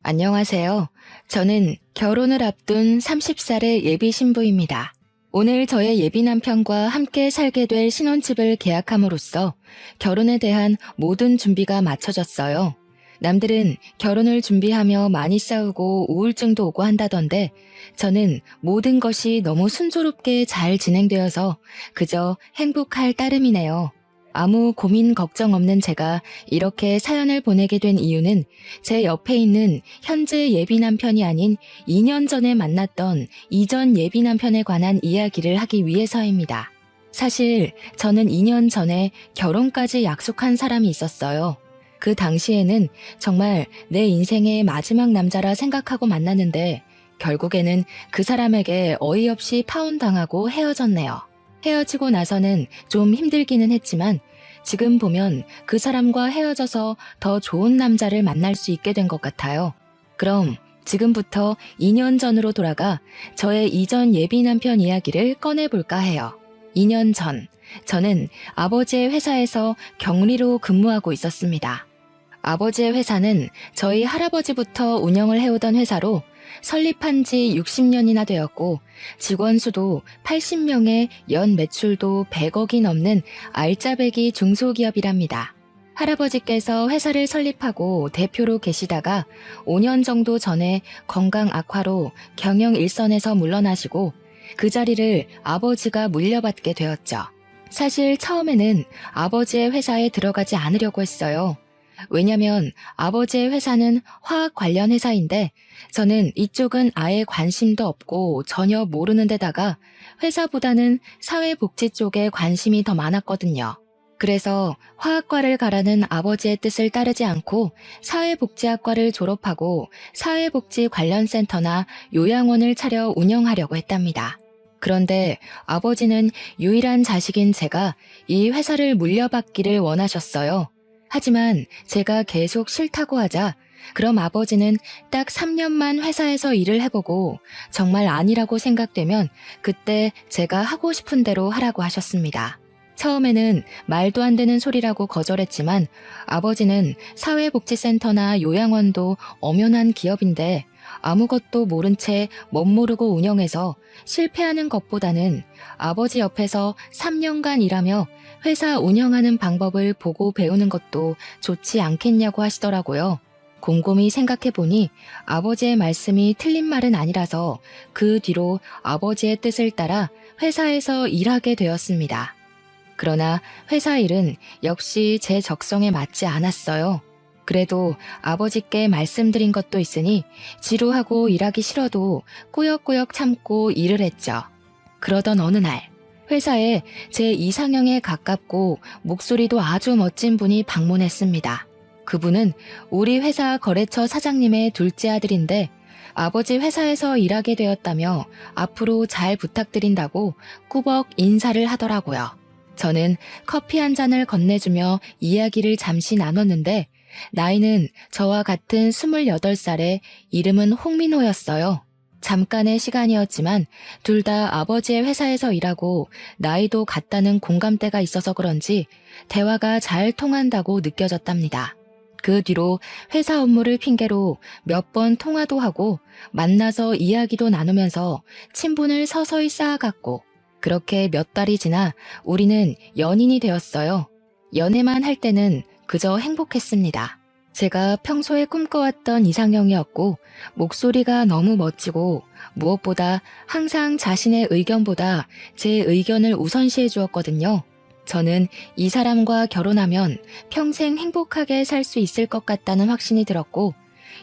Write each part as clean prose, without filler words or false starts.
안녕하세요. 저는 결혼을 앞둔 30살의 예비 신부입니다. 오늘 저의 예비 남편과 함께 살게 될 신혼집을 계약함으로써 결혼에 대한 모든 준비가 마쳐졌어요. 남들은 결혼을 준비하며 많이 싸우고 우울증도 오고 한다던데 저는 모든 것이 너무 순조롭게 잘 진행되어서 그저 행복할 따름이네요. 아무 고민 걱정 없는 제가 이렇게 사연을 보내게 된 이유는 제 옆에 있는 현재 예비 남편이 아닌 2년 전에 만났던 이전 예비 남편에 관한 이야기를 하기 위해서입니다. 사실 저는 2년 전에 결혼까지 약속한 사람이 있었어요. 그 당시에는 정말 내 인생의 마지막 남자라 생각하고 만났는데 결국에는 그 사람에게 어이없이 파혼당하고 헤어졌네요. 헤어지고 나서는 좀 힘들기는 했지만 지금 보면 그 사람과 헤어져서 더 좋은 남자를 만날 수 있게 된 것 같아요. 그럼 지금부터 2년 전으로 돌아가 저의 이전 예비 남편 이야기를 꺼내볼까 해요. 2년 전, 저는 아버지의 회사에서 격리로 근무하고 있었습니다. 아버지의 회사는 저희 할아버지부터 운영을 해오던 회사로 설립한 지 60년이나 되었고 직원 수도 80명에 연 매출도 100억이 넘는 알짜배기 중소기업이랍니다. 할아버지께서 회사를 설립하고 대표로 계시다가 5년 정도 전에 건강 악화로 경영 일선에서 물러나시고 그 자리를 아버지가 물려받게 되었죠. 사실 처음에는 아버지의 회사에 들어가지 않으려고 했어요. 왜냐면 아버지의 회사는 화학 관련 회사인데 저는 이쪽은 아예 관심도 없고 전혀 모르는 데다가 회사보다는 사회복지 쪽에 관심이 더 많았거든요. 그래서 화학과를 가라는 아버지의 뜻을 따르지 않고 사회복지학과를 졸업하고 사회복지 관련 센터나 요양원을 차려 운영하려고 했답니다. 그런데 아버지는 유일한 자식인 제가 이 회사를 물려받기를 원하셨어요. 하지만 제가 계속 싫다고 하자 그럼 아버지는 딱 3년만 회사에서 일을 해보고 정말 아니라고 생각되면 그때 제가 하고 싶은 대로 하라고 하셨습니다. 처음에는 말도 안 되는 소리라고 거절했지만 아버지는 사회복지센터나 요양원도 엄연한 기업인데 아무것도 모른 채 멋모르고 운영해서 실패하는 것보다는 아버지 옆에서 3년간 일하며 회사 운영하는 방법을 보고 배우는 것도 좋지 않겠냐고 하시더라고요. 곰곰이 생각해보니 아버지의 말씀이 틀린 말은 아니라서 그 뒤로 아버지의 뜻을 따라 회사에서 일하게 되었습니다. 그러나 회사 일은 역시 제 적성에 맞지 않았어요. 그래도 아버지께 말씀드린 것도 있으니 지루하고 일하기 싫어도 꾸역꾸역 참고 일을 했죠. 그러던 어느 날 회사에 제 이상형에 가깝고 목소리도 아주 멋진 분이 방문했습니다. 그분은 우리 회사 거래처 사장님의 둘째 아들인데 아버지 회사에서 일하게 되었다며 앞으로 잘 부탁드린다고 꾸벅 인사를 하더라고요. 저는 커피 한 잔을 건네주며 이야기를 잠시 나눴는데 나이는 저와 같은 28살에 이름은 홍민호였어요. 잠깐의 시간이었지만 둘 다 아버지의 회사에서 일하고 나이도 같다는 공감대가 있어서 그런지 대화가 잘 통한다고 느껴졌답니다. 그 뒤로 회사 업무를 핑계로 몇 번 통화도 하고 만나서 이야기도 나누면서 친분을 서서히 쌓아갔고 그렇게 몇 달이 지나 우리는 연인이 되었어요. 연애만 할 때는 그저 행복했습니다. 제가 평소에 꿈꿔왔던 이상형이었고 목소리가 너무 멋지고 무엇보다 항상 자신의 의견보다 제 의견을 우선시해 주었거든요. 저는 이 사람과 결혼하면 평생 행복하게 살 수 있을 것 같다는 확신이 들었고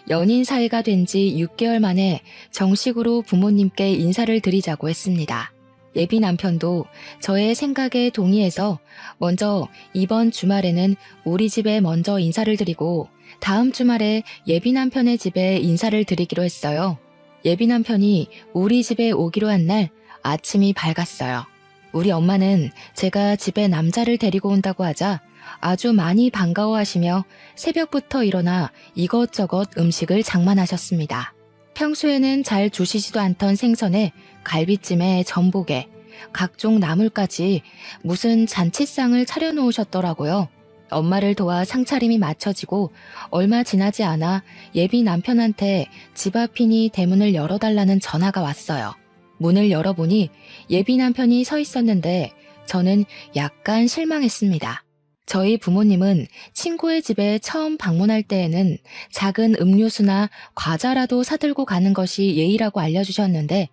연인 사이가 된 지 6개월 만에 정식으로 부모님께 인사를 드리자고 했습니다. 예비 남편도 저의 생각에 동의해서 먼저 이번 주말에는 우리 집에 먼저 인사를 드리고 다음 주말에 예비 남편의 집에 인사를 드리기로 했어요. 예비 남편이 우리 집에 오기로 한 날 아침이 밝았어요. 우리 엄마는 제가 집에 남자를 데리고 온다고 하자 아주 많이 반가워하시며 새벽부터 일어나 이것저것 음식을 장만하셨습니다. 평소에는 잘 주시지도 않던 생선에 갈비찜에 전복에 각종 나물까지 무슨 잔치상을 차려놓으셨더라고요. 엄마를 도와 상차림이 마쳐지고 얼마 지나지 않아 예비 남편한테 집 앞이니 대문을 열어달라는 전화가 왔어요. 문을 열어보니 예비 남편이 서 있었는데 저는 약간 실망했습니다. 저희 부모님은 친구의 집에 처음 방문할 때에는 작은 음료수나 과자라도 사들고 가는 것이 예의라고 알려주셨는데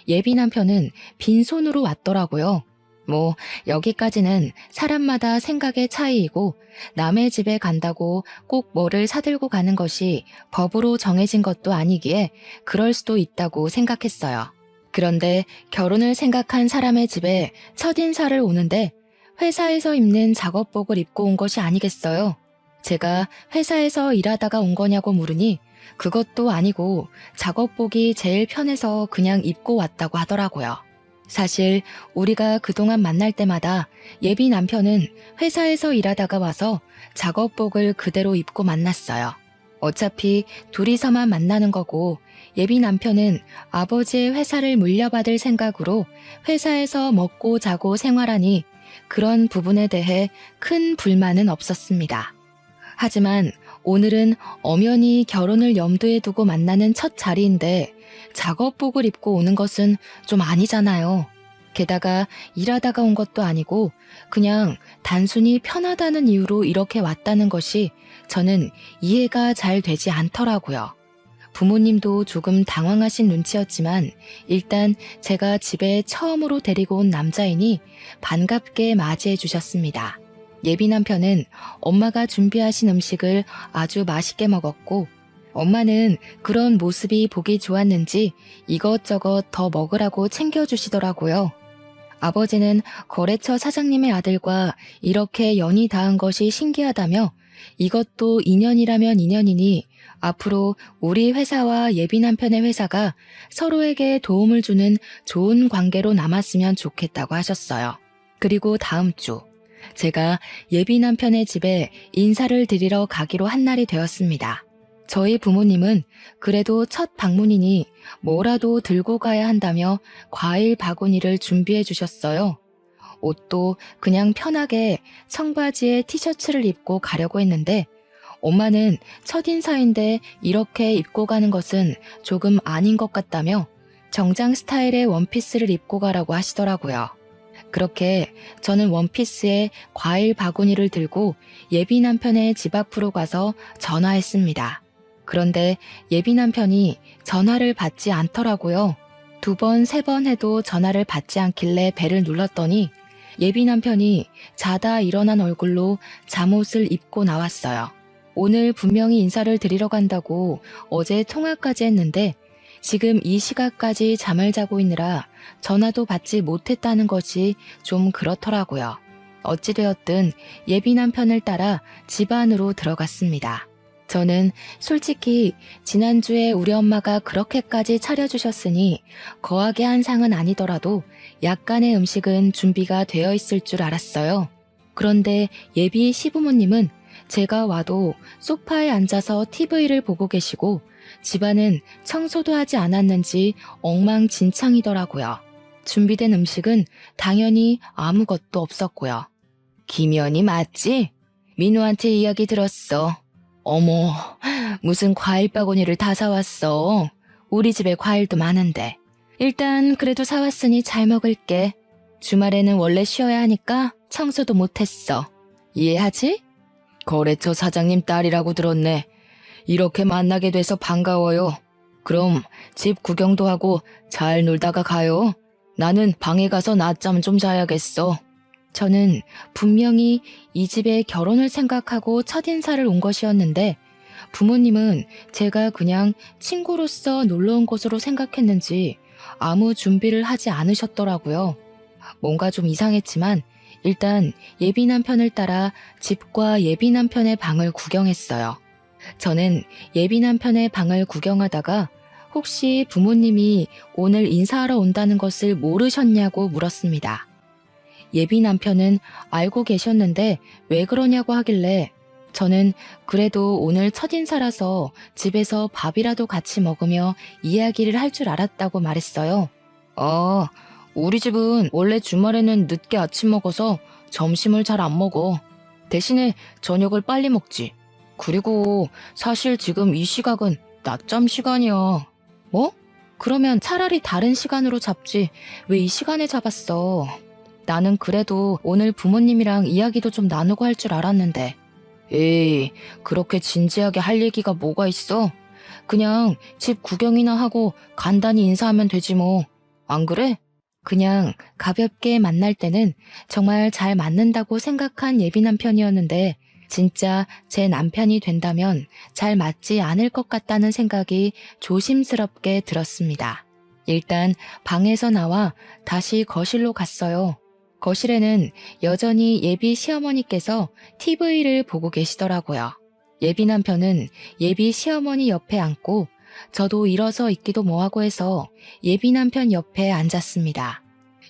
예비 남편은 빈손으로 왔더라고요. 뭐 여기까지는 사람마다 생각의 차이이고 남의 집에 간다고 꼭 뭐를 사들고 가는 것이 법으로 정해진 것도 아니기에 그럴 수도 있다고 생각했어요. 그런데 결혼을 생각한 사람의 집에 첫인사를 오는데 회사에서 입는 작업복을 입고 온 것이 아니겠어요? 제가 회사에서 일하다가 온 거냐고 물으니 그것도 아니고 작업복이 제일 편해서 그냥 입고 왔다고 하더라고요. 사실 우리가 그동안 만날 때마다 예비 남편은 회사에서 일하다가 와서 작업복을 그대로 입고 만났어요. 어차피 둘이서만 만나는 거고 예비 남편은 아버지의 회사를 물려받을 생각으로 회사에서 먹고 자고 생활하니 그런 부분에 대해 큰 불만은 없었습니다. 하지만 오늘은 엄연히 결혼을 염두에 두고 만나는 첫 자리인데 작업복을 입고 오는 것은 좀 아니잖아요. 게다가 일하다가 온 것도 아니고 그냥 단순히 편하다는 이유로 이렇게 왔다는 것이 저는 이해가 잘 되지 않더라고요. 부모님도 조금 당황하신 눈치였지만 일단 제가 집에 처음으로 데리고 온 남자이니 반갑게 맞이해 주셨습니다. 예비 남편은 엄마가 준비하신 음식을 아주 맛있게 먹었고 엄마는 그런 모습이 보기 좋았는지 이것저것 더 먹으라고 챙겨주시더라고요. 아버지는 거래처 사장님의 아들과 이렇게 연이 닿은 것이 신기하다며 이것도 인연이라면 인연이니 앞으로 우리 회사와 예비 남편의 회사가 서로에게 도움을 주는 좋은 관계로 남았으면 좋겠다고 하셨어요. 그리고 다음 주 제가 예비 남편의 집에 인사를 드리러 가기로 한 날이 되었습니다. 저희 부모님은 그래도 첫 방문이니 뭐라도 들고 가야 한다며 과일 바구니를 준비해 주셨어요. 옷도 그냥 편하게 청바지에 티셔츠를 입고 가려고 했는데 엄마는 첫인사인데 이렇게 입고 가는 것은 조금 아닌 것 같다며 정장 스타일의 원피스를 입고 가라고 하시더라고요. 그렇게 저는 원피스에 과일 바구니를 들고 예비 남편의 집 앞으로 가서 전화했습니다. 그런데 예비 남편이 전화를 받지 않더라고요. 2번, 3번 해도 전화를 받지 않길래 벨을 눌렀더니 예비 남편이 자다 일어난 얼굴로 잠옷을 입고 나왔어요. 오늘 분명히 인사를 드리러 간다고 어제 통화까지 했는데 지금 이 시각까지 잠을 자고 있느라 전화도 받지 못했다는 것이 좀 그렇더라고요. 어찌되었든 예비 남편을 따라 집 안으로 들어갔습니다. 저는 솔직히 지난주에 우리 엄마가 그렇게까지 차려주셨으니 거하게 한 상은 아니더라도 약간의 음식은 준비가 되어 있을 줄 알았어요. 그런데 예비 시부모님은 제가 와도 소파에 앉아서 TV를 보고 계시고 집안은 청소도 하지 않았는지 엉망진창이더라고요. 준비된 음식은 당연히 아무것도 없었고요. 김연이 맞지? 민우한테 이야기 들었어. 어머, 무슨 과일 바구니를 다 사왔어. 우리 집에 과일도 많은데. 일단 그래도 사왔으니 잘 먹을게. 주말에는 원래 쉬어야 하니까 청소도 못했어. 이해하지? 거래처 사장님 딸이라고 들었네. 이렇게 만나게 돼서 반가워요. 그럼 집 구경도 하고 잘 놀다가 가요. 나는 방에 가서 낮잠 좀 자야겠어. 저는 분명히 이 집에 결혼을 생각하고 첫인사를 온 것이었는데 부모님은 제가 그냥 친구로서 놀러 온 것으로 생각했는지 아무 준비를 하지 않으셨더라고요. 뭔가 좀 이상했지만 일단 예비 남편을 따라 집과 예비 남편의 방을 구경했어요. 저는 예비 남편의 방을 구경하다가 혹시 부모님이 오늘 인사하러 온다는 것을 모르셨냐고 물었습니다. 예비 남편은 알고 계셨는데 왜 그러냐고 하길래 저는 그래도 오늘 첫인사라서 집에서 밥이라도 같이 먹으며 이야기를 할 줄 알았다고 말했어요. 우리 집은 원래 주말에는 늦게 아침 먹어서 점심을 잘 안 먹어. 대신에 저녁을 빨리 먹지. 그리고 사실 지금 이 시각은 낮잠 시간이야. 뭐? 그러면 차라리 다른 시간으로 잡지. 왜 이 시간에 잡았어? 나는 그래도 오늘 부모님이랑 이야기도 좀 나누고 할 줄 알았는데. 에이, 그렇게 진지하게 할 얘기가 뭐가 있어? 그냥 집 구경이나 하고 간단히 인사하면 되지 뭐. 안 그래? 그냥 가볍게 만날 때는 정말 잘 맞는다고 생각한 예비 남편이었는데 진짜 제 남편이 된다면 잘 맞지 않을 것 같다는 생각이 조심스럽게 들었습니다. 일단 방에서 나와 다시 거실로 갔어요. 거실에는 여전히 예비 시어머니께서 TV를 보고 계시더라고요. 예비 남편은 예비 시어머니 옆에 앉고 저도 일어서 있기도 뭐하고 해서 예비 남편 옆에 앉았습니다.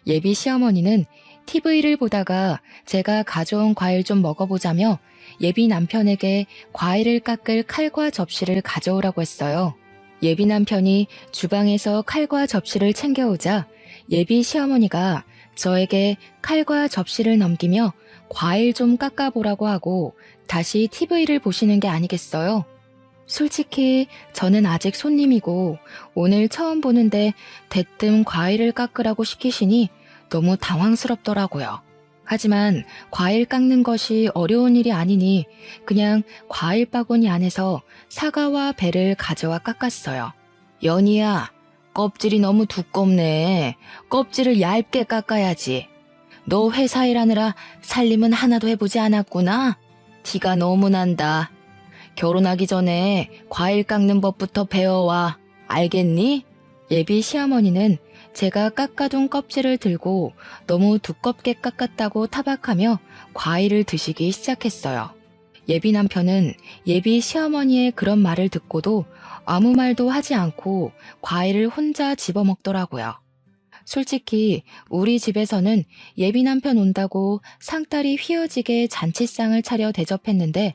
예비 시어머니는 TV를 보다가 제가 가져온 과일 좀 먹어보자며 예비 남편에게 과일을 깎을 칼과 접시를 가져오라고 했어요. 예비 남편이 주방에서 칼과 접시를 챙겨오자 예비 시어머니가 저에게 칼과 접시를 넘기며 과일 좀 깎아보라고 하고 다시 TV를 보시는 게 아니겠어요? 솔직히 저는 아직 손님이고 오늘 처음 보는데 대뜸 과일을 깎으라고 시키시니 너무 당황스럽더라고요. 하지만 과일 깎는 것이 어려운 일이 아니니 그냥 과일 바구니 안에서 사과와 배를 가져와 깎았어요. 연희야, 껍질이 너무 두껍네. 껍질을 얇게 깎아야지. 너 회사 일하느라 살림은 하나도 해보지 않았구나? 티가 너무 난다. 결혼하기 전에 과일 깎는 법부터 배워와. 알겠니? 예비 시어머니는 제가 깎아둔 껍질을 들고 너무 두껍게 깎았다고 타박하며 과일을 드시기 시작했어요. 예비 남편은 예비 시어머니의 그런 말을 듣고도 아무 말도 하지 않고 과일을 혼자 집어먹더라고요. 솔직히 우리 집에서는 예비 남편 온다고 상다리 휘어지게 잔치상을 차려 대접했는데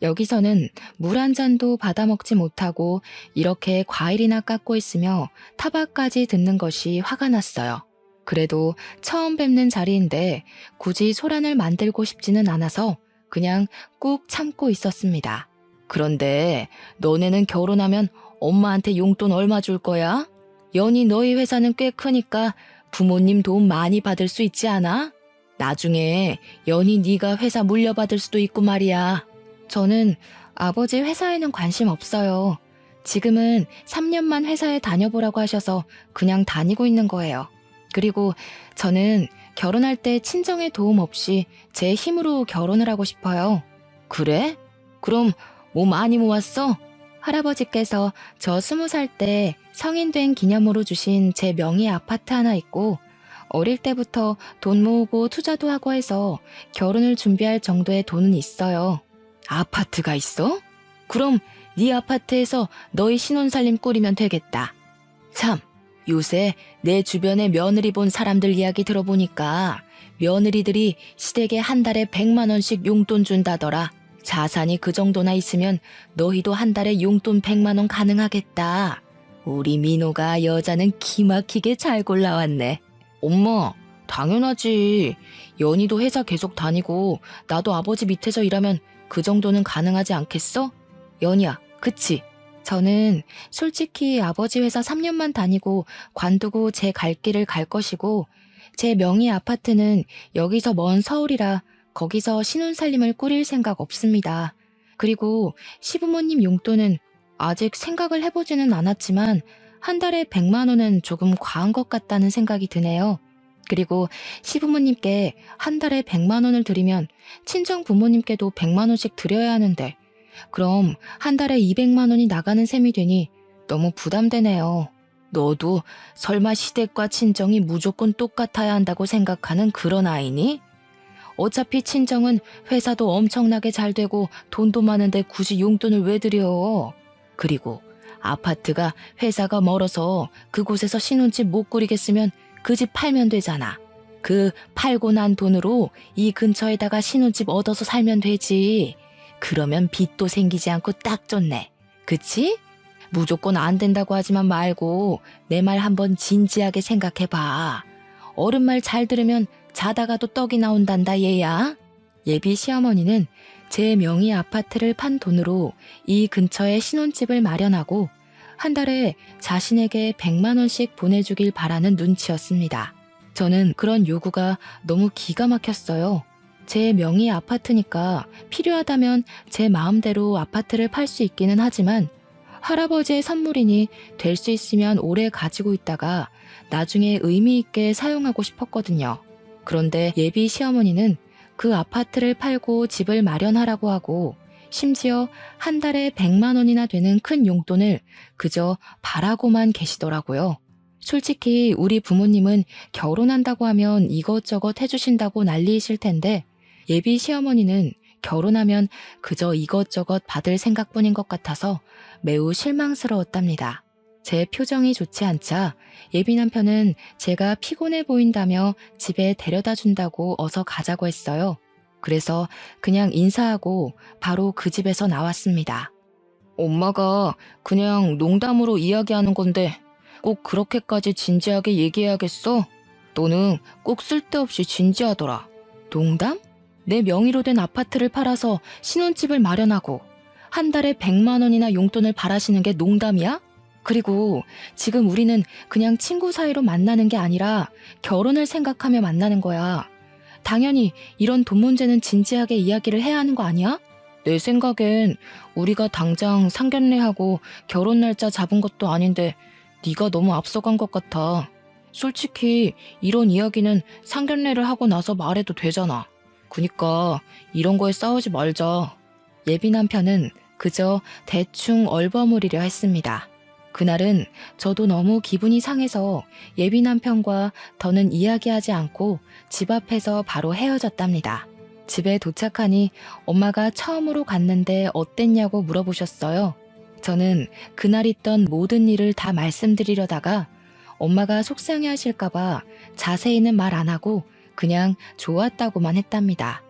여기서는 물 한 잔도 받아 먹지 못하고 이렇게 과일이나 깎고 있으며 타박까지 듣는 것이 화가 났어요. 그래도 처음 뵙는 자리인데 굳이 소란을 만들고 싶지는 않아서 그냥 꾹 참고 있었습니다. 그런데 너네는 결혼하면 엄마한테 용돈 얼마 줄 거야? 연희 너희 회사는 꽤 크니까 부모님 도움 많이 받을 수 있지 않아? 나중에 연희 네가 회사 물려받을 수도 있고 말이야. 저는 아버지 회사에는 관심 없어요. 지금은 3년만 회사에 다녀보라고 하셔서 그냥 다니고 있는 거예요. 그리고 저는 결혼할 때 친정의 도움 없이 제 힘으로 결혼을 하고 싶어요. 그래? 그럼 뭐 많이 모았어? 할아버지께서 저 20살 때 성인 된 기념으로 주신 제 명의 아파트 하나 있고 어릴 때부터 돈 모으고 투자도 하고 해서 결혼을 준비할 정도의 돈은 있어요. 아파트가 있어? 그럼 네 아파트에서 너희 신혼살림 꾸리면 되겠다. 참, 요새 내 주변에 며느리 본 사람들 이야기 들어보니까 며느리들이 시댁에 한 달에 100만 원씩 용돈 준다더라. 자산이 그 정도나 있으면 너희도 한 달에 용돈 100만 원 가능하겠다. 우리 민호가 여자는 기막히게 잘 골라왔네. 엄마, 당연하지. 연희도 회사 계속 다니고 나도 아버지 밑에서 일하면 그 정도는 가능하지 않겠어? 연희야, 그치? 저는 솔직히 아버지 회사 3년만 다니고 관두고 제 갈 길을 갈 것이고 제 명의 아파트는 여기서 먼 서울이라 거기서 신혼살림을 꾸릴 생각 없습니다. 그리고 시부모님 용돈은 아직 생각을 해보지는 않았지만 한 달에 100만 원은 조금 과한 것 같다는 생각이 드네요. 그리고 시부모님께 한 달에 100만 원을 드리면 친정 부모님께도 100만 원씩 드려야 하는데 그럼 한 달에 200만 원이 나가는 셈이 되니 너무 부담되네요. 너도 설마 시댁과 친정이 무조건 똑같아야 한다고 생각하는 그런 아이니? 어차피 친정은 회사도 엄청나게 잘 되고 돈도 많은데 굳이 용돈을 왜 드려? 그리고 아파트가 회사가 멀어서 그곳에서 신혼집 못 꾸리겠으면 그 집 팔면 되잖아. 그 팔고 난 돈으로 이 근처에다가 신혼집 얻어서 살면 되지. 그러면 빚도 생기지 않고 딱 좋네. 그치? 무조건 안 된다고 하지만 말고 내 말 한번 진지하게 생각해봐. 어른 말 잘 들으면 자다가도 떡이 나온단다 얘야. 예비 시어머니는 제 명의 아파트를 판 돈으로 이 근처에 신혼집을 마련하고 한 달에 자신에게 100만 원씩 보내주길 바라는 눈치였습니다. 저는 그런 요구가 너무 기가 막혔어요. 제 명의 아파트니까 필요하다면 제 마음대로 아파트를 팔 수 있기는 하지만 할아버지의 선물이니 될 수 있으면 오래 가지고 있다가 나중에 의미 있게 사용하고 싶었거든요. 그런데 예비 시어머니는 그 아파트를 팔고 집을 마련하라고 하고 심지어 한 달에 100만 원이나 되는 큰 용돈을 그저 바라고만 계시더라고요. 솔직히 우리 부모님은 결혼한다고 하면 이것저것 해주신다고 난리이실 텐데 예비 시어머니는 결혼하면 그저 이것저것 받을 생각뿐인 것 같아서 매우 실망스러웠답니다. 제 표정이 좋지 않자 예비 남편은 제가 피곤해 보인다며 집에 데려다 준다고 어서 가자고 했어요. 그래서 그냥 인사하고 바로 그 집에서 나왔습니다. 엄마가 그냥 농담으로 이야기하는 건데 꼭 그렇게까지 진지하게 얘기해야겠어? 너는 꼭 쓸데없이 진지하더라. 농담? 내 명의로 된 아파트를 팔아서 신혼집을 마련하고 한 달에 100만 원이나 용돈을 바라시는 게 농담이야? 그리고 지금 우리는 그냥 친구 사이로 만나는 게 아니라 결혼을 생각하며 만나는 거야. 당연히 이런 돈 문제는 진지하게 이야기를 해야 하는 거 아니야? 내 생각엔 우리가 당장 상견례하고 결혼 날짜 잡은 것도 아닌데 네가 너무 앞서간 것 같아. 솔직히 이런 이야기는 상견례를 하고 나서 말해도 되잖아. 그니까 이런 거에 싸우지 말자. 예비 남편은 그저 대충 얼버무리려 했습니다. 그날은 저도 너무 기분이 상해서 예비 남편과 더는 이야기하지 않고 집 앞에서 바로 헤어졌답니다. 집에 도착하니 엄마가 처음으로 갔는데 어땠냐고 물어보셨어요. 저는 그날 있던 모든 일을 다 말씀드리려다가 엄마가 속상해 하실까봐 자세히는 말 안 하고 그냥 좋았다고만 했답니다.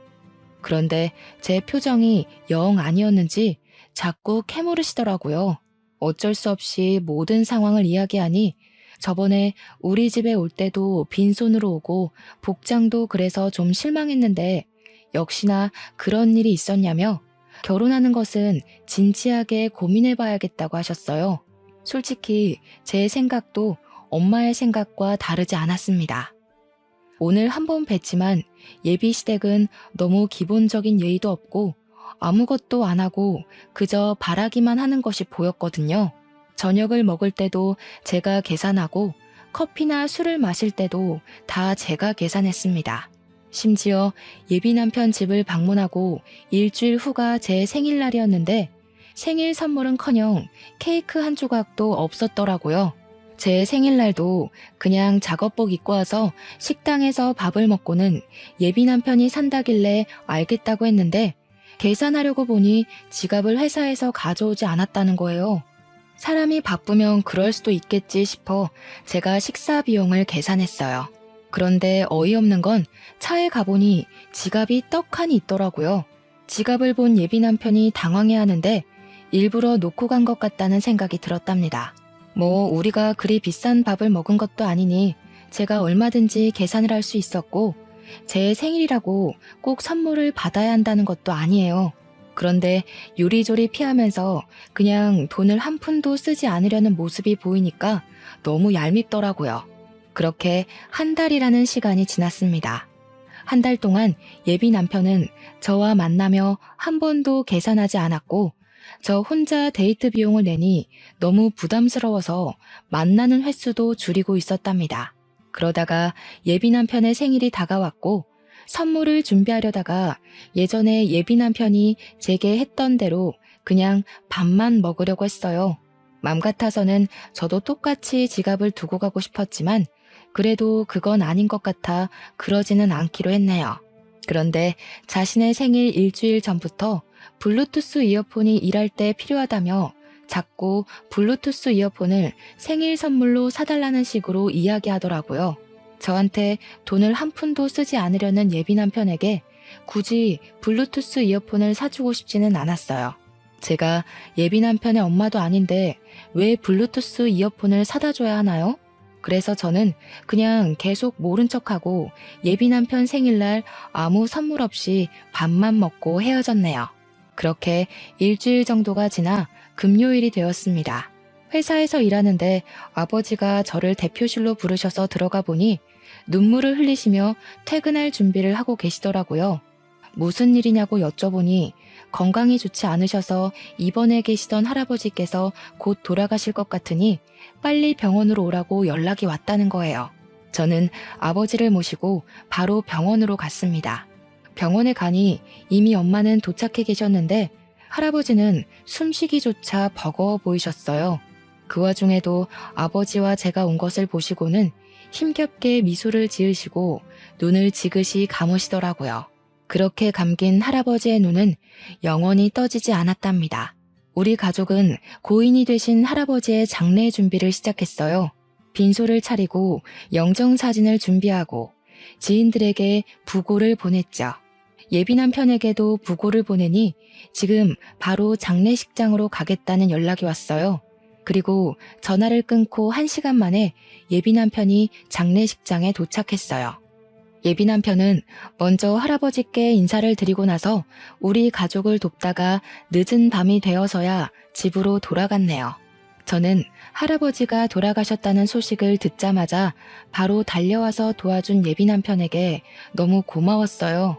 그런데 제 표정이 영 아니었는지 자꾸 캐물으시더라고요. 어쩔 수 없이 모든 상황을 이야기하니 저번에 우리 집에 올 때도 빈손으로 오고 복장도 그래서 좀 실망했는데 역시나 그런 일이 있었냐며 결혼하는 것은 진지하게 고민해봐야겠다고 하셨어요. 솔직히 제 생각도 엄마의 생각과 다르지 않았습니다. 오늘 한 번 뵀지만 예비 시댁은 너무 기본적인 예의도 없고 아무것도 안 하고 그저 바라기만 하는 것이 보였거든요. 저녁을 먹을 때도 제가 계산하고 커피나 술을 마실 때도 다 제가 계산했습니다. 심지어 예비 남편 집을 방문하고 일주일 후가 제 생일날이었는데 생일 선물은커녕 케이크 한 조각도 없었더라고요. 제 생일날도 그냥 작업복 입고 와서 식당에서 밥을 먹고는 예비 남편이 산다길래 알겠다고 했는데 계산하려고 보니 지갑을 회사에서 가져오지 않았다는 거예요. 사람이 바쁘면 그럴 수도 있겠지 싶어 제가 식사 비용을 계산했어요. 그런데 어이없는 건 차에 가보니 지갑이 떡하니 있더라고요. 지갑을 본 예비 남편이 당황해하는데 일부러 놓고 간 것 같다는 생각이 들었답니다. 뭐 우리가 그리 비싼 밥을 먹은 것도 아니니 제가 얼마든지 계산을 할 수 있었고 제 생일이라고 꼭 선물을 받아야 한다는 것도 아니에요. 그런데 요리조리 피하면서 그냥 돈을 한 푼도 쓰지 않으려는 모습이 보이니까 너무 얄밉더라고요. 그렇게 한 달이라는 시간이 지났습니다. 한 달 동안 예비 남편은 저와 만나며 한 번도 계산하지 않았고 저 혼자 데이트 비용을 내니 너무 부담스러워서 만나는 횟수도 줄이고 있었답니다. 그러다가 예비 남편의 생일이 다가왔고 선물을 준비하려다가 예전에 예비 남편이 제게 했던 대로 그냥 밥만 먹으려고 했어요. 맘 같아서는 저도 똑같이 지갑을 두고 가고 싶었지만 그래도 그건 아닌 것 같아 그러지는 않기로 했네요. 그런데 자신의 생일 일주일 전부터 블루투스 이어폰이 일할 때 필요하다며 자꾸 블루투스 이어폰을 생일 선물로 사달라는 식으로 이야기하더라고요. 저한테 돈을 한 푼도 쓰지 않으려는 예비 남편에게 굳이 블루투스 이어폰을 사주고 싶지는 않았어요. 제가 예비 남편의 엄마도 아닌데 왜 블루투스 이어폰을 사다 줘야 하나요? 그래서 저는 그냥 계속 모른 척하고 예비 남편 생일날 아무 선물 없이 밥만 먹고 헤어졌네요. 그렇게 일주일 정도가 지나 금요일이 되었습니다. 회사에서 일하는데 아버지가 저를 대표실로 부르셔서 들어가 보니 눈물을 흘리시며 퇴근할 준비를 하고 계시더라고요. 무슨 일이냐고 여쭤보니 건강이 좋지 않으셔서 입원해 계시던 할아버지께서 곧 돌아가실 것 같으니 빨리 병원으로 오라고 연락이 왔다는 거예요. 저는 아버지를 모시고 바로 병원으로 갔습니다. 병원에 가니 이미 엄마는 도착해 계셨는데 할아버지는 숨쉬기조차 버거워 보이셨어요. 그 와중에도 아버지와 제가 온 것을 보시고는 힘겹게 미소를 지으시고 눈을 지그시 감으시더라고요. 그렇게 감긴 할아버지의 눈은 영원히 떠지지 않았답니다. 우리 가족은 고인이 되신 할아버지의 장례 준비를 시작했어요. 빈소를 차리고 영정사진을 준비하고 지인들에게 부고를 보냈죠. 예비 남편에게도 부고를 보내니 지금 바로 장례식장으로 가겠다는 연락이 왔어요. 그리고 전화를 끊고 1시간 만에 예비 남편이 장례식장에 도착했어요. 예비 남편은 먼저 할아버지께 인사를 드리고 나서 우리 가족을 돕다가 늦은 밤이 되어서야 집으로 돌아갔네요. 저는 할아버지가 돌아가셨다는 소식을 듣자마자 바로 달려와서 도와준 예비 남편에게 너무 고마웠어요.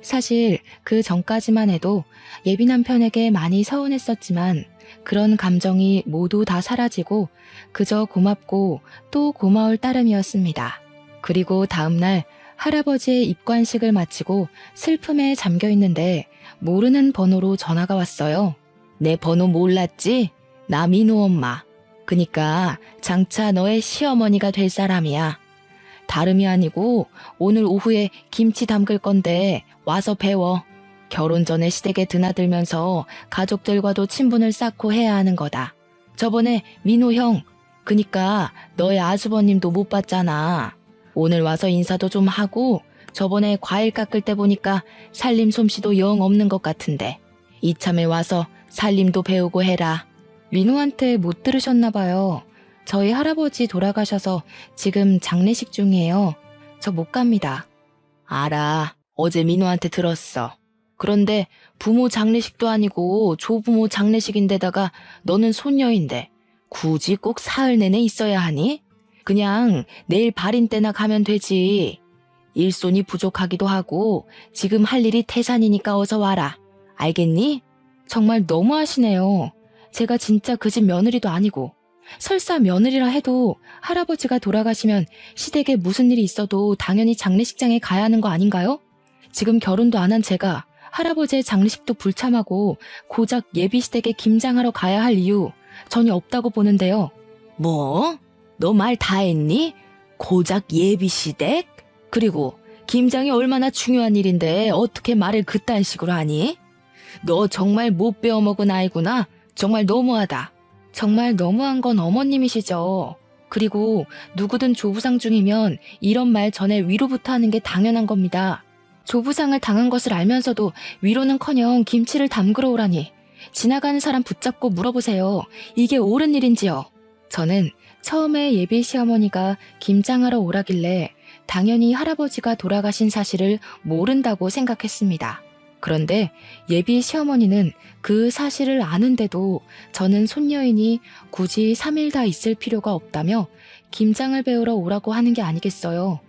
사실 그 전까지만 해도 예비 남편에게 많이 서운했었지만 그런 감정이 모두 다 사라지고 그저 고맙고 또 고마울 따름이었습니다. 그리고 다음날 할아버지의 입관식을 마치고 슬픔에 잠겨 있는데 모르는 번호로 전화가 왔어요. 내 번호 몰랐지? 나 민호 엄마. 그니까 장차 너의 시어머니가 될 사람이야. 다름이 아니고 오늘 오후에 김치 담글 건데 와서 배워. 결혼 전에 시댁에 드나들면서 가족들과도 친분을 쌓고 해야 하는 거다. 저번에 민호 형, 그니까 너의 아주버님도 못 봤잖아. 오늘 와서 인사도 좀 하고 저번에 과일 깎을 때 보니까 살림 솜씨도 영 없는 것 같은데 이참에 와서 살림도 배우고 해라. 민호한테 못 들으셨나 봐요. 저희 할아버지 돌아가셔서 지금 장례식 중이에요. 저 못 갑니다. 알아. 어제 민호한테 들었어. 그런데 부모 장례식도 아니고 조부모 장례식인데다가 너는 손녀인데 굳이 꼭 사흘 내내 있어야 하니? 그냥 내일 발인 때나 가면 되지. 일손이 부족하기도 하고 지금 할 일이 태산이니까 어서 와라. 알겠니? 정말 너무하시네요. 제가 진짜 그 집 며느리도 아니고 설사 며느리라 해도 할아버지가 돌아가시면 시댁에 무슨 일이 있어도 당연히 장례식장에 가야 하는 거 아닌가요? 지금 결혼도 안 한 제가 할아버지의 장례식도 불참하고 고작 예비시댁에 김장하러 가야 할 이유 전혀 없다고 보는데요. 뭐? 너 말 다 했니? 고작 예비시댁? 그리고 김장이 얼마나 중요한 일인데 어떻게 말을 그딴 식으로 하니? 너 정말 못 배워먹은 아이구나. 정말 너무하다. 정말 너무한 건 어머님이시죠. 그리고 누구든 조부상 중이면 이런 말 전에 위로부터 하는 게 당연한 겁니다. 조부상을 당한 것을 알면서도 위로는커녕 김치를 담그러 오라니. 지나가는 사람 붙잡고 물어보세요. 이게 옳은 일인지요? 저는 처음에 예비 시어머니가 김장하러 오라길래 당연히 할아버지가 돌아가신 사실을 모른다고 생각했습니다. 그런데 예비 시어머니는 그 사실을 아는데도 저는 손녀이니 굳이 3일 다 있을 필요가 없다며 김장을 배우러 오라고 하는 게 아니겠어요.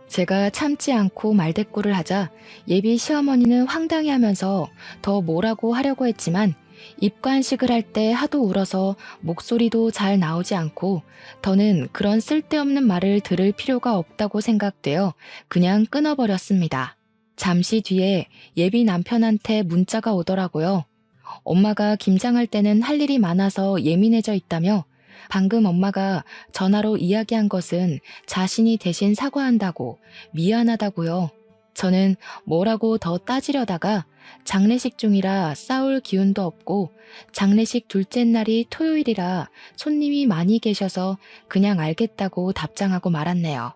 제가 참지 않고 말대꾸를 하자 예비 시어머니는 황당해하면서 더 뭐라고 하려고 했지만 입관식을 할 때 하도 울어서 목소리도 잘 나오지 않고 더는 그런 쓸데없는 말을 들을 필요가 없다고 생각되어 그냥 끊어버렸습니다. 잠시 뒤에 예비 남편한테 문자가 오더라고요. 엄마가 김장할 때는 할 일이 많아서 예민해져 있다며 방금 엄마가 전화로 이야기한 것은 자신이 대신 사과한다고 미안하다고요. 저는 뭐라고 더 따지려다가 장례식 중이라 싸울 기운도 없고 장례식 둘째 날이 토요일이라 손님이 많이 계셔서 그냥 알겠다고 답장하고 말았네요.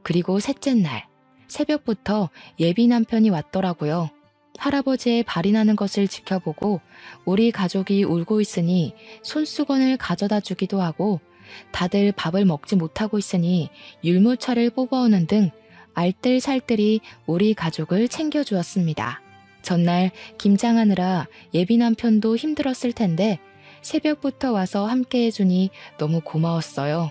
그리고 셋째 날 새벽부터 예비 남편이 왔더라고요. 할아버지의 발이 나는 것을 지켜보고 우리 가족이 울고 있으니 손수건을 가져다 주기도 하고 다들 밥을 먹지 못하고 있으니 율무차를 뽑아오는 등 알뜰살뜰히 우리 가족을 챙겨주었습니다. 전날 김장하느라 예비 남편도 힘들었을 텐데 새벽부터 와서 함께 해주니 너무 고마웠어요.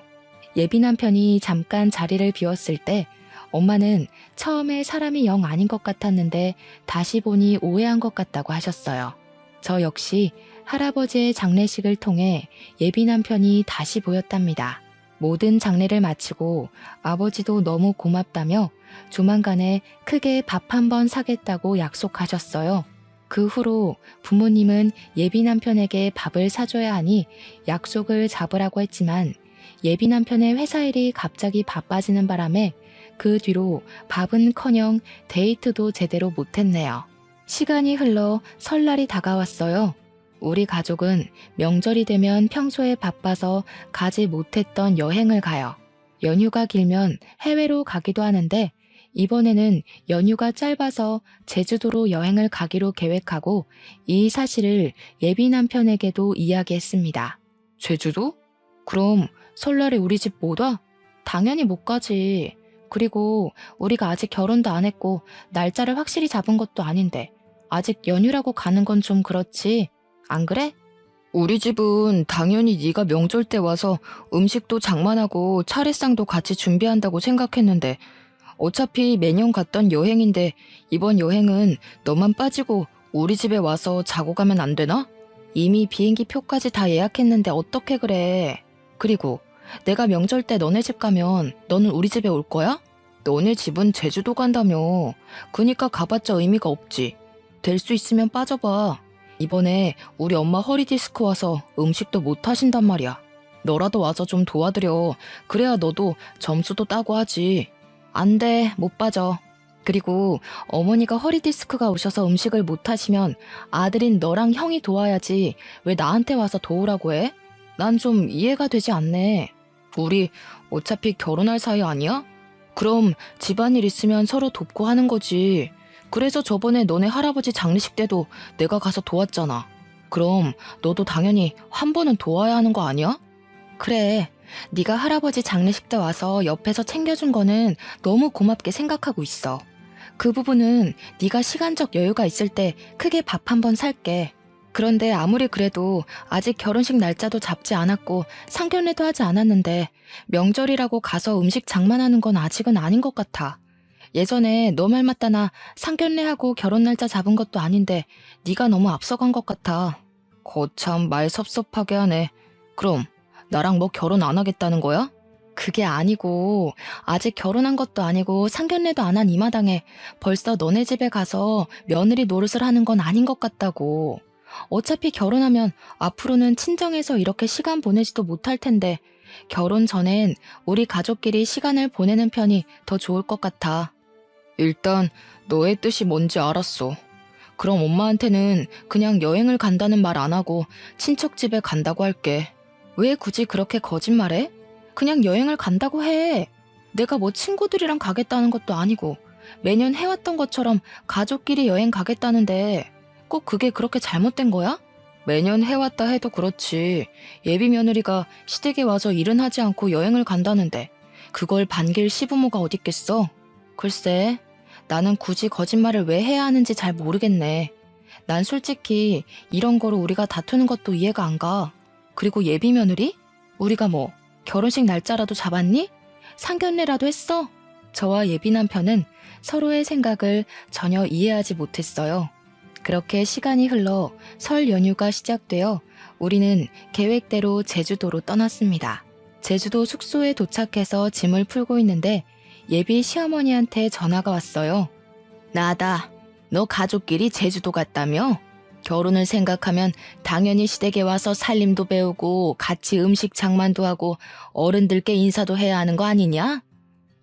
예비 남편이 잠깐 자리를 비웠을 때 엄마는 처음에 사람이 영 아닌 것 같았는데 다시 보니 오해한 것 같다고 하셨어요. 저 역시 할아버지의 장례식을 통해 예비 남편이 다시 보였답니다. 모든 장례를 마치고 아버지도 너무 고맙다며 조만간에 크게 밥 한 번 사겠다고 약속하셨어요. 그 후로 부모님은 예비 남편에게 밥을 사줘야 하니 약속을 잡으라고 했지만 예비 남편의 회사 일이 갑자기 바빠지는 바람에 그 뒤로 밥은커녕 데이트도 제대로 못했네요. 시간이 흘러 설날이 다가왔어요. 우리 가족은 명절이 되면 평소에 바빠서 가지 못했던 여행을 가요. 연휴가 길면 해외로 가기도 하는데 이번에는 연휴가 짧아서 제주도로 여행을 가기로 계획하고 이 사실을 예비 남편에게도 이야기했습니다. 제주도? 그럼 설날에 우리 집 못 와? 당연히 못 가지. 그리고 우리가 아직 결혼도 안 했고 날짜를 확실히 잡은 것도 아닌데 아직 연휴라고 가는 건 좀 그렇지. 안 그래? 우리 집은 당연히 네가 명절 때 와서 음식도 장만하고 차례상도 같이 준비한다고 생각했는데 어차피 매년 갔던 여행인데 이번 여행은 너만 빠지고 우리 집에 와서 자고 가면 안 되나? 이미 비행기 표까지 다 예약했는데 어떻게 그래? 그리고 내가 명절 때 너네 집 가면 너는 우리 집에 올 거야? 너네 집은 제주도 간다며. 그니까 가봤자 의미가 없지. 될 수 있으면 빠져봐. 이번에 우리 엄마 허리 디스크 와서 음식도 못 하신단 말이야. 너라도 와서 좀 도와드려. 그래야 너도 점수도 따고 하지. 안 돼, 못 빠져. 그리고 어머니가 허리 디스크가 오셔서 음식을 못 하시면 아들인 너랑 형이 도와야지 왜 나한테 와서 도우라고 해? 난 좀 이해가 되지 않네. 우리 어차피 결혼할 사이 아니야? 그럼 집안일 있으면 서로 돕고 하는 거지. 그래서 저번에 너네 할아버지 장례식 때도 내가 가서 도왔잖아. 그럼 너도 당연히 한 번은 도와야 하는 거 아니야? 그래. 네가 할아버지 장례식 때 와서 옆에서 챙겨준 거는 너무 고맙게 생각하고 있어. 그 부분은 네가 시간적 여유가 있을 때 크게 밥 한 번 살게. 그런데 아무리 그래도 아직 결혼식 날짜도 잡지 않았고 상견례도 하지 않았는데 명절이라고 가서 음식 장만하는 건 아직은 아닌 것 같아. 예전에 너 말 맞다 나 상견례하고 결혼 날짜 잡은 것도 아닌데 네가 너무 앞서간 것 같아. 거참 말 섭섭하게 하네. 그럼 나랑 뭐 결혼 안 하겠다는 거야? 그게 아니고 아직 결혼한 것도 아니고 상견례도 안 한 이 마당에 벌써 너네 집에 가서 며느리 노릇을 하는 건 아닌 것 같다고. 어차피 결혼하면 앞으로는 친정에서 이렇게 시간 보내지도 못할 텐데 결혼 전엔 우리 가족끼리 시간을 보내는 편이 더 좋을 것 같아. 일단 너의 뜻이 뭔지 알았어. 그럼 엄마한테는 그냥 여행을 간다는 말 안 하고 친척 집에 간다고 할게. 왜 굳이 그렇게 거짓말해? 그냥 여행을 간다고 해. 내가 뭐 친구들이랑 가겠다는 것도 아니고 매년 해왔던 것처럼 가족끼리 여행 가겠다는데 꼭 그게 그렇게 잘못된 거야? 매년 해왔다 해도 그렇지. 예비 며느리가 시댁에 와서 일은 하지 않고 여행을 간다는데 그걸 반길 시부모가 어딨겠어? 글쎄, 나는 굳이 거짓말을 왜 해야 하는지 잘 모르겠네. 난 솔직히 이런 거로 우리가 다투는 것도 이해가 안 가. 그리고 예비 며느리? 우리가 뭐 결혼식 날짜라도 잡았니? 상견례라도 했어? 저와 예비 남편은 서로의 생각을 전혀 이해하지 못했어요. 그렇게 시간이 흘러 설 연휴가 시작되어 우리는 계획대로 제주도로 떠났습니다. 제주도 숙소에 도착해서 짐을 풀고 있는데 예비 시어머니한테 전화가 왔어요. 나다. 너 가족끼리 제주도 갔다며? 결혼을 생각하면 당연히 시댁에 와서 살림도 배우고 같이 음식 장만도 하고 어른들께 인사도 해야 하는 거 아니냐?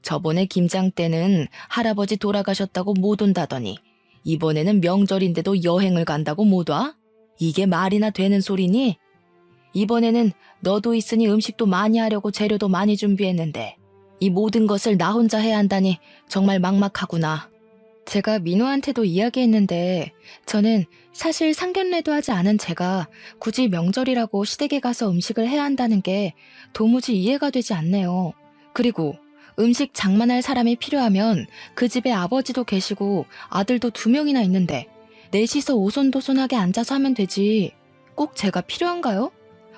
저번에 김장 때는 할아버지 돌아가셨다고 못 온다더니 이번에는 명절인데도 여행을 간다고 못 와? 이게 말이나 되는 소리니? 이번에는 너도 있으니 음식도 많이 하려고 재료도 많이 준비했는데 이 모든 것을 나 혼자 해야 한다니 정말 막막하구나. 제가 민호한테도 이야기했는데 저는 사실 상견례도 하지 않은 제가 굳이 명절이라고 시댁에 가서 음식을 해야 한다는 게 도무지 이해가 되지 않네요. 그리고 음식 장만할 사람이 필요하면 그 집에 아버지도 계시고 아들도 2명이나 있는데 넷이서 오손도손하게 앉아서 하면 되지. 꼭 제가 필요한가요?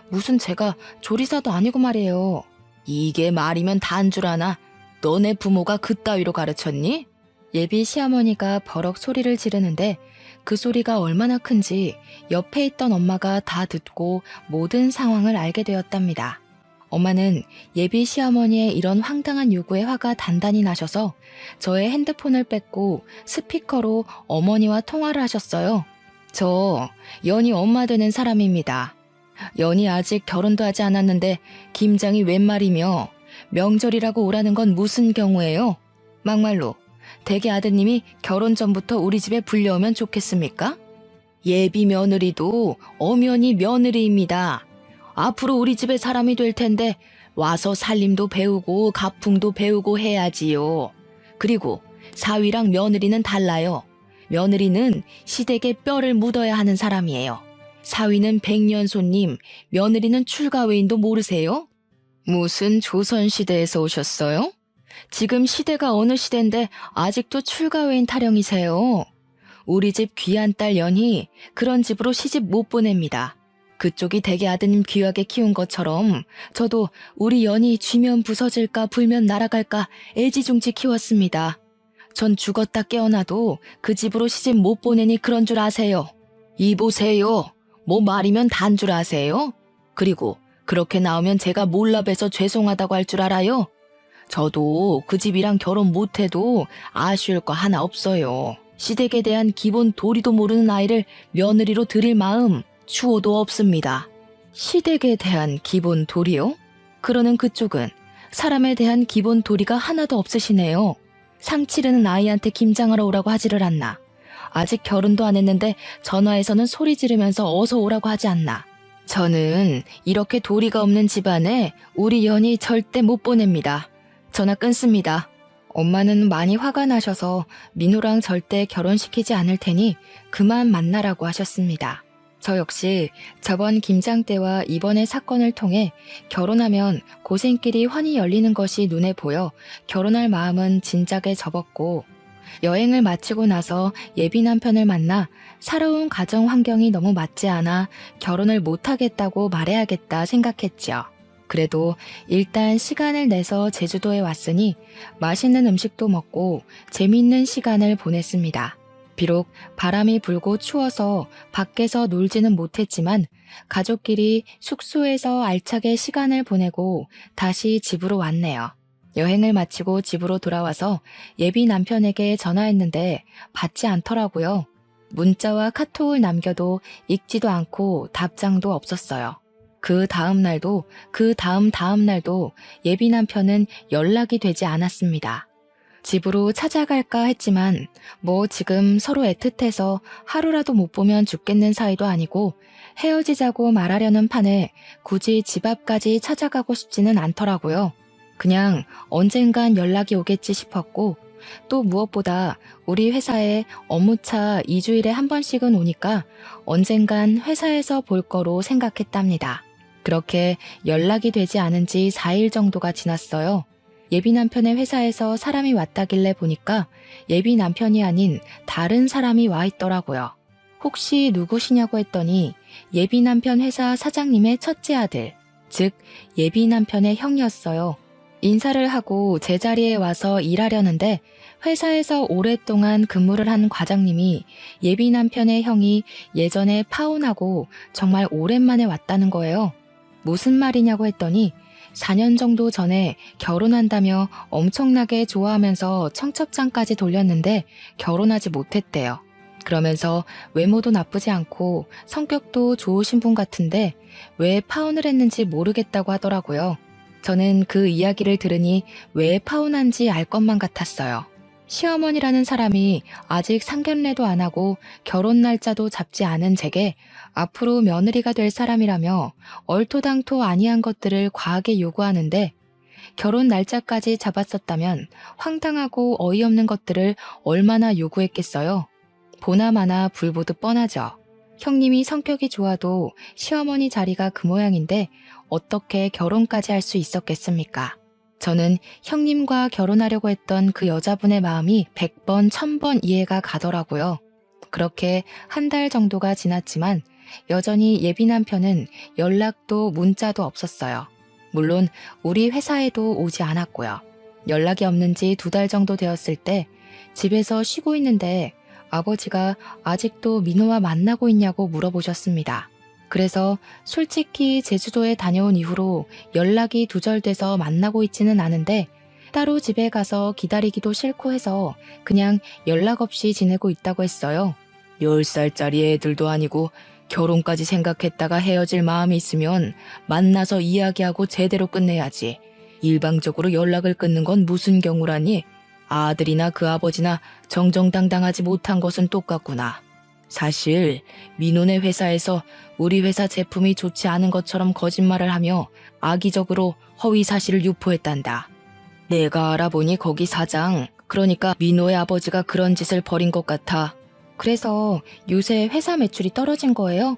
무슨 제가 조리사도 아니고 말이에요. 이게 말이면 다인 줄 아나? 너네 부모가 그따위로 가르쳤니? 예비 시어머니가 버럭 소리를 지르는데 그 소리가 얼마나 큰지 옆에 있던 엄마가 다 듣고 모든 상황을 알게 되었답니다. 엄마는 예비 시어머니의 이런 황당한 요구에 화가 단단히 나셔서 저의 핸드폰을 뺏고 스피커로 어머니와 통화를 하셨어요. 저 연희 엄마 되는 사람입니다. 연희 아직 결혼도 하지 않았는데 김장이 웬 말이며 명절이라고 오라는 건 무슨 경우예요? 막말로 대개 아드님이 결혼 전부터 우리 집에 불려오면 좋겠습니까? 예비 며느리도 엄연히 며느리입니다. 앞으로 우리 집에 사람이 될 텐데 와서 살림도 배우고 가풍도 배우고 해야지요. 그리고 사위랑 며느리는 달라요. 며느리는 시댁에 뼈를 묻어야 하는 사람이에요. 사위는 백년손님, 며느리는 출가외인도 모르세요? 무슨 조선시대에서 오셨어요? 지금 시대가 어느 시대인데 아직도 출가외인 타령이세요. 우리 집 귀한 딸 연희 그런 집으로 시집 못 보냅니다. 그쪽이 대개 아드님 귀하게 키운 것처럼 저도 우리 연희 쥐면 부서질까 불면 날아갈까 애지중지 키웠습니다. 전 죽었다 깨어나도 그 집으로 시집 못 보내니 그런 줄 아세요. 이보세요. 뭐 말이면 단 줄 아세요? 그리고 그렇게 나오면 제가 몰라봬서 죄송하다고 할 줄 알아요? 저도 그 집이랑 결혼 못해도 아쉬울 거 하나 없어요. 시댁에 대한 기본 도리도 모르는 아이를 며느리로 들일 마음 추호도 없습니다. 시댁에 대한 기본 도리요? 그러는 그쪽은 사람에 대한 기본 도리가 하나도 없으시네요. 상 치르는 아이한테 김장하러 오라고 하지를 않나. 아직 결혼도 안 했는데 전화해서는 소리 지르면서 어서 오라고 하지 않나. 저는 이렇게 도리가 없는 집안에 우리 연희 절대 못 보냅니다. 전화 끊습니다. 엄마는 많이 화가 나셔서 민호랑 절대 결혼시키지 않을 테니 그만 만나라고 하셨습니다. 저 역시 저번 김장 때와 이번의 사건을 통해 결혼하면 고생길이 환히 열리는 것이 눈에 보여 결혼할 마음은 진작에 접었고, 여행을 마치고 나서 예비 남편을 만나 살아온 가정 환경이 너무 맞지 않아 결혼을 못하겠다고 말해야겠다 생각했죠. 그래도 일단 시간을 내서 제주도에 왔으니 맛있는 음식도 먹고 재미있는 시간을 보냈습니다. 비록 바람이 불고 추워서 밖에서 놀지는 못했지만 가족끼리 숙소에서 알차게 시간을 보내고 다시 집으로 왔네요. 여행을 마치고 집으로 돌아와서 예비 남편에게 전화했는데 받지 않더라고요. 문자와 카톡을 남겨도 읽지도 않고 답장도 없었어요. 그 다음 날도 그 다음 날도 예비 남편은 연락이 되지 않았습니다. 집으로 찾아갈까 했지만 뭐 지금 서로 애틋해서 하루라도 못 보면 죽겠는 사이도 아니고 헤어지자고 말하려는 판에 굳이 집 앞까지 찾아가고 싶지는 않더라고요. 그냥 언젠간 연락이 오겠지 싶었고, 또 무엇보다 우리 회사에 업무차 2주일에 한 번씩은 오니까 언젠간 회사에서 볼 거로 생각했답니다. 그렇게 연락이 되지 않은 지 4일 정도가 지났어요. 예비 남편의 회사에서 사람이 왔다길래 보니까 예비 남편이 아닌 다른 사람이 와 있더라고요. 혹시 누구시냐고 했더니 예비 남편 회사 사장님의 첫째 아들, 즉 예비 남편의 형이었어요. 인사를 하고 제자리에 와서 일하려는데 회사에서 오랫동안 근무를 한 과장님이 예비 남편의 형이 예전에 파혼하고 정말 오랜만에 왔다는 거예요. 무슨 말이냐고 했더니 4년 정도 전에 결혼한다며 엄청나게 좋아하면서 청첩장까지 돌렸는데 결혼하지 못했대요. 그러면서 외모도 나쁘지 않고 성격도 좋으신 분 같은데 왜 파혼을 했는지 모르겠다고 하더라고요. 저는 그 이야기를 들으니 왜 파혼한지 알 것만 같았어요. 시어머니라는 사람이 아직 상견례도 안 하고 결혼 날짜도 잡지 않은 제게 앞으로 며느리가 될 사람이라며 얼토당토 아니한 것들을 과하게 요구하는데 결혼 날짜까지 잡았었다면 황당하고 어이없는 것들을 얼마나 요구했겠어요. 보나마나 불보듯 뻔하죠. 형님이 성격이 좋아도 시어머니 자리가 그 모양인데 어떻게 결혼까지 할 수 있었겠습니까? 저는 형님과 결혼하려고 했던 그 여자분의 마음이 100번, 1000번 이해가 가더라고요. 그렇게 한 달 정도가 지났지만 여전히 예비 남편은 연락도 문자도 없었어요. 물론 우리 회사에도 오지 않았고요. 연락이 없는지 2달 정도 되었을 때 집에서 쉬고 있는데 아버지가 아직도 민호와 만나고 있냐고 물어보셨습니다. 그래서 솔직히 제주도에 다녀온 이후로 연락이 두절돼서 만나고 있지는 않은데 따로 집에 가서 기다리기도 싫고 해서 그냥 연락 없이 지내고 있다고 했어요. 10살짜리 애들도 아니고 결혼까지 생각했다가 헤어질 마음이 있으면 만나서 이야기하고 제대로 끝내야지. 일방적으로 연락을 끊는 건 무슨 경우라니? 아들이나 그 아버지나 정정당당하지 못한 것은 똑같구나. 사실 민호네 회사에서 우리 회사 제품이 좋지 않은 것처럼 거짓말을 하며 악의적으로 허위 사실을 유포했단다. 내가 알아보니 거기 사장, 그러니까 민호의 아버지가 그런 짓을 벌인 것 같아. 그래서 요새 회사 매출이 떨어진 거예요?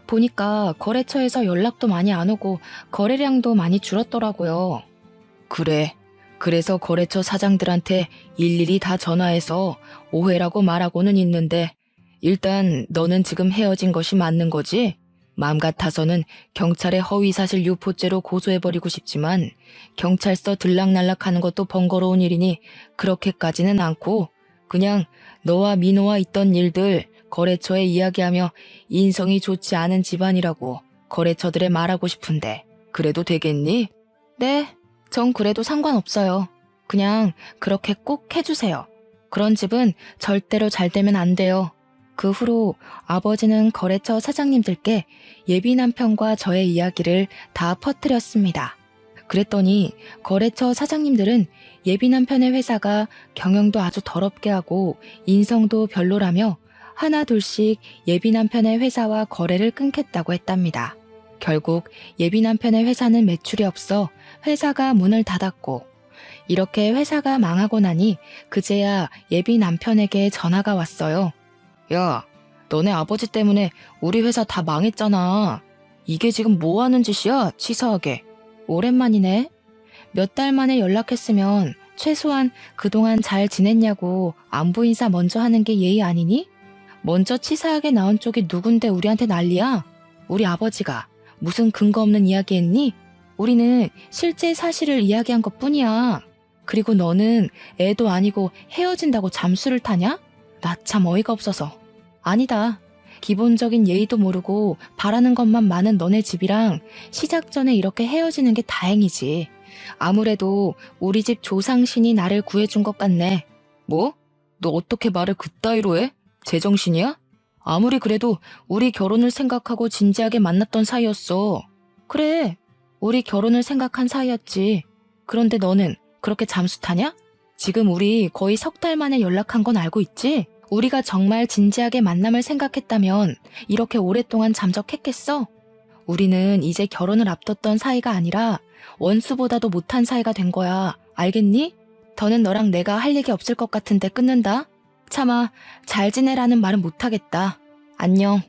보니까 거래처에서 연락도 많이 안 오고 거래량도 많이 줄었더라고요. 그래. 그래서 거래처 사장들한테 일일이 다 전화해서 오해라고 말하고는 있는데 일단 너는 지금 헤어진 것이 맞는 거지? 마음 같아서는 경찰에 허위사실 유포죄로 고소해버리고 싶지만 경찰서 들락날락하는 것도 번거로운 일이니 그렇게까지는 않고 그냥 너와 민호와 있던 일들 거래처에 이야기하며 인성이 좋지 않은 집안이라고 거래처들에 말하고 싶은데 그래도 되겠니? 네, 전 그래도 상관없어요. 그냥 그렇게 꼭 해주세요. 그런 집은 절대로 잘 되면 안 돼요. 그 후로 아버지는 거래처 사장님들께 예비 남편과 저의 이야기를 다 퍼뜨렸습니다. 그랬더니 거래처 사장님들은 예비 남편의 회사가 경영도 아주 더럽게 하고 인성도 별로라며 하나 둘씩 예비 남편의 회사와 거래를 끊겠다고 했답니다. 결국 예비 남편의 회사는 매출이 없어 회사가 문을 닫았고 이렇게 회사가 망하고 나니 그제야 예비 남편에게 전화가 왔어요. 야, 너네 아버지 때문에 우리 회사 다 망했잖아. 이게 지금 뭐 하는 짓이야, 치사하게. 오랜만이네. 몇 달 만에 연락했으면 최소한 그동안 잘 지냈냐고 안부 인사 먼저 하는 게 예의 아니니? 먼저 치사하게 나온 쪽이 누군데 우리한테 난리야? 우리 아버지가 무슨 근거 없는 이야기 했니? 우리는 실제 사실을 이야기한 것 뿐이야. 그리고 너는 애도 아니고 헤어진다고 잠수를 타냐? 나 참 어이가 없어서. 아니다. 기본적인 예의도 모르고 바라는 것만 많은 너네 집이랑 시작 전에 이렇게 헤어지는 게 다행이지. 아무래도 우리 집 조상신이 나를 구해준 것 같네. 뭐? 너 어떻게 말을 그따위로 해? 제정신이야? 아무리 그래도 우리 결혼을 생각하고 진지하게 만났던 사이였어. 그래, 우리 결혼을 생각한 사이였지. 그런데 너는 그렇게 잠수 타냐? 지금 우리 거의 3달 만에 연락한 건 알고 있지? 우리가 정말 진지하게 만남을 생각했다면 이렇게 오랫동안 잠적했겠어? 우리는 이제 결혼을 앞뒀던 사이가 아니라 원수보다도 못한 사이가 된 거야. 알겠니? 더는 너랑 내가 할 얘기 없을 것 같은데 끊는다. 차마 잘 지내라는 말은 못하겠다. 안녕.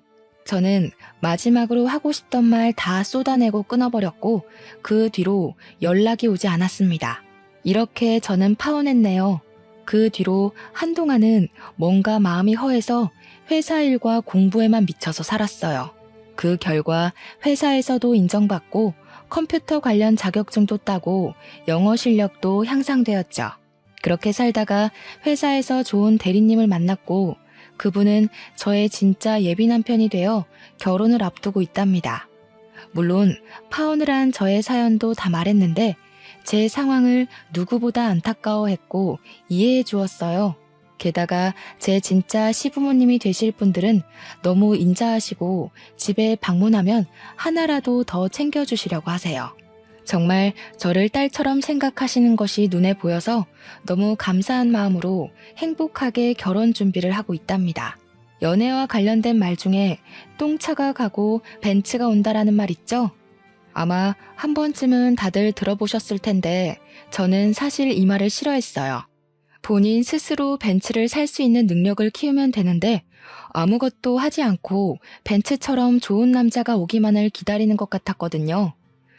저는 마지막으로 하고 싶던 말 다 쏟아내고 끊어버렸고 그 뒤로 연락이 오지 않았습니다. 이렇게 저는 파혼했네요. 그 뒤로 한동안은 뭔가 마음이 허해서 회사 일과 공부에만 미쳐서 살았어요. 그 결과 회사에서도 인정받고 컴퓨터 관련 자격증도 따고 영어 실력도 향상되었죠. 그렇게 살다가 회사에서 좋은 대리님을 만났고 그분은 저의 진짜 예비 남편이 되어 결혼을 앞두고 있답니다. 물론 파혼을 한 저의 사연도 다 말했는데 제 상황을 누구보다 안타까워했고 이해해 주었어요. 게다가 제 진짜 시부모님이 되실 분들은 너무 인자하시고 집에 방문하면 하나라도 더 챙겨주시려고 하세요. 정말 저를 딸처럼 생각하시는 것이 눈에 보여서 너무 감사한 마음으로 행복하게 결혼 준비를 하고 있답니다. 연애와 관련된 말 중에 똥차가 가고 벤츠가 온다라는 말 있죠? 아마 한 번쯤은 다들 들어보셨을 텐데 저는 사실 이 말을 싫어했어요. 본인 스스로 벤츠를 살 수 있는 능력을 키우면 되는데 아무것도 하지 않고 벤츠처럼 좋은 남자가 오기만을 기다리는 것 같았거든요.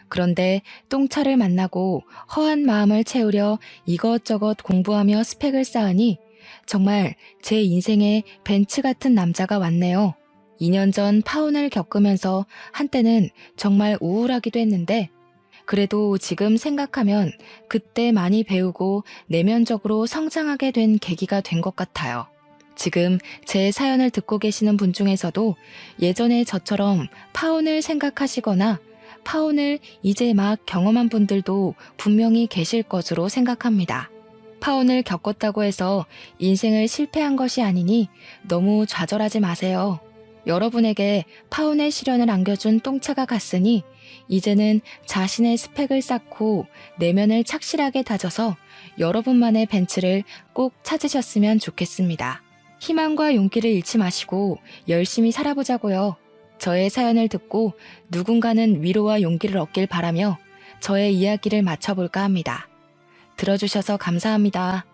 그런데 똥차를 만나고 허한 마음을 채우려 이것저것 공부하며 스펙을 쌓으니 정말 제 인생에 벤츠 같은 남자가 왔네요. 2년 전 파혼을 겪으면서 한때는 정말 우울하기도 했는데 그래도 지금 생각하면 그때 많이 배우고 내면적으로 성장하게 된 계기가 된 것 같아요. 지금 제 사연을 듣고 계시는 분 중에서도 예전에 저처럼 파혼을 생각하시거나 파혼을 이제 막 경험한 분들도 분명히 계실 것으로 생각합니다. 파혼을 겪었다고 해서 인생을 실패한 것이 아니니 너무 좌절하지 마세요. 여러분에게 파혼의 시련을 안겨준 똥차가 갔으니 이제는 자신의 스펙을 쌓고 내면을 착실하게 다져서 여러분만의 벤츠를 꼭 찾으셨으면 좋겠습니다. 희망과 용기를 잃지 마시고 열심히 살아보자고요. 저의 사연을 듣고 누군가는 위로와 용기를 얻길 바라며 저의 이야기를 마쳐볼까 합니다. 들어주셔서 감사합니다.